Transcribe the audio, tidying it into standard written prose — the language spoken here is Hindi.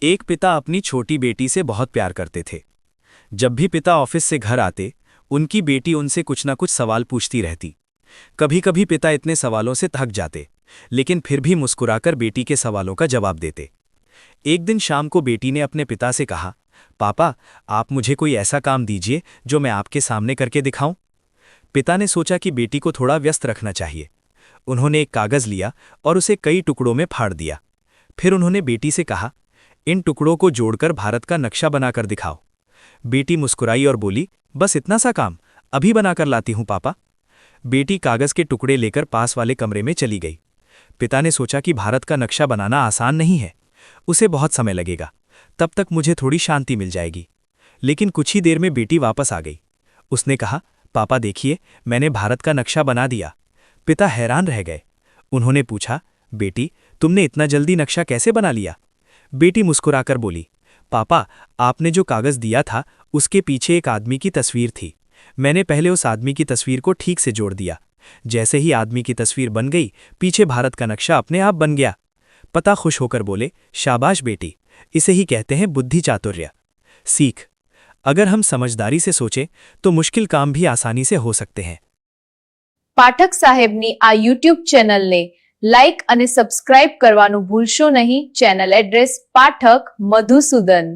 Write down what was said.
एक पिता अपनी छोटी बेटी से बहुत प्यार करते थे। जब भी पिता ऑफिस से घर आते, उनकी बेटी उनसे कुछ ना कुछ सवाल पूछती रहती। कभी कभी पिता इतने सवालों से थक जाते, लेकिन फिर भी मुस्कुराकर बेटी के सवालों का जवाब देते। एक दिन शाम को बेटी ने अपने पिता से कहा, पापा, आप मुझे कोई ऐसा काम दीजिए जो मैं आपके सामने करके दिखाऊं। पिता ने सोचा कि बेटी को थोड़ा व्यस्त रखना चाहिए। उन्होंने एक कागज लिया और उसे कई टुकड़ों में फाड़ दिया। फिर उन्होंने बेटी से कहा, इन टुकड़ों को जोड़कर भारत का नक्शा बनाकर दिखाओ। बेटी मुस्कुराई और बोली, बस इतना सा काम, अभी बनाकर लाती हूं पापा। बेटी कागज के टुकड़े लेकर पास वाले कमरे में चली गई। पिता ने सोचा कि भारत का नक्शा बनाना आसान नहीं है, उसे बहुत समय लगेगा, तब तक मुझे थोड़ी शांति मिल जाएगी। लेकिन कुछ ही देर में बेटी वापस आ गई। उसने कहा, पापा देखिए, मैंने भारत का नक्शा बना दिया। पिता हैरान रह गए। उन्होंने पूछा, बेटी, तुमने इतना जल्दी नक्शा कैसे बना लिया? बेटी मुस्कुराकर बोली, पापा, आपने जो कागज दिया था उसके पीछे एक आदमी की तस्वीर थी। मैंने पहले उस आदमी की तस्वीर को ठीक से जोड़ दिया। जैसे ही आदमी की तस्वीर बन गई, पीछे भारत का नक्शा अपने आप बन गया। पिता खुश होकर बोले, शाबाश बेटी, इसे ही कहते हैं बुद्धि चातुर्य। सीख: अगर हम समझदारी से सोचें तो मुश्किल काम भी आसानी से हो सकते हैं। પાઠક સાહેબની આ યુટ્યુબ ચેનલને લાઇક અને સબસ્ક્રાઇબ કરવાનું ભૂલશો નહીં. Channel address: Pathak Madhusudan.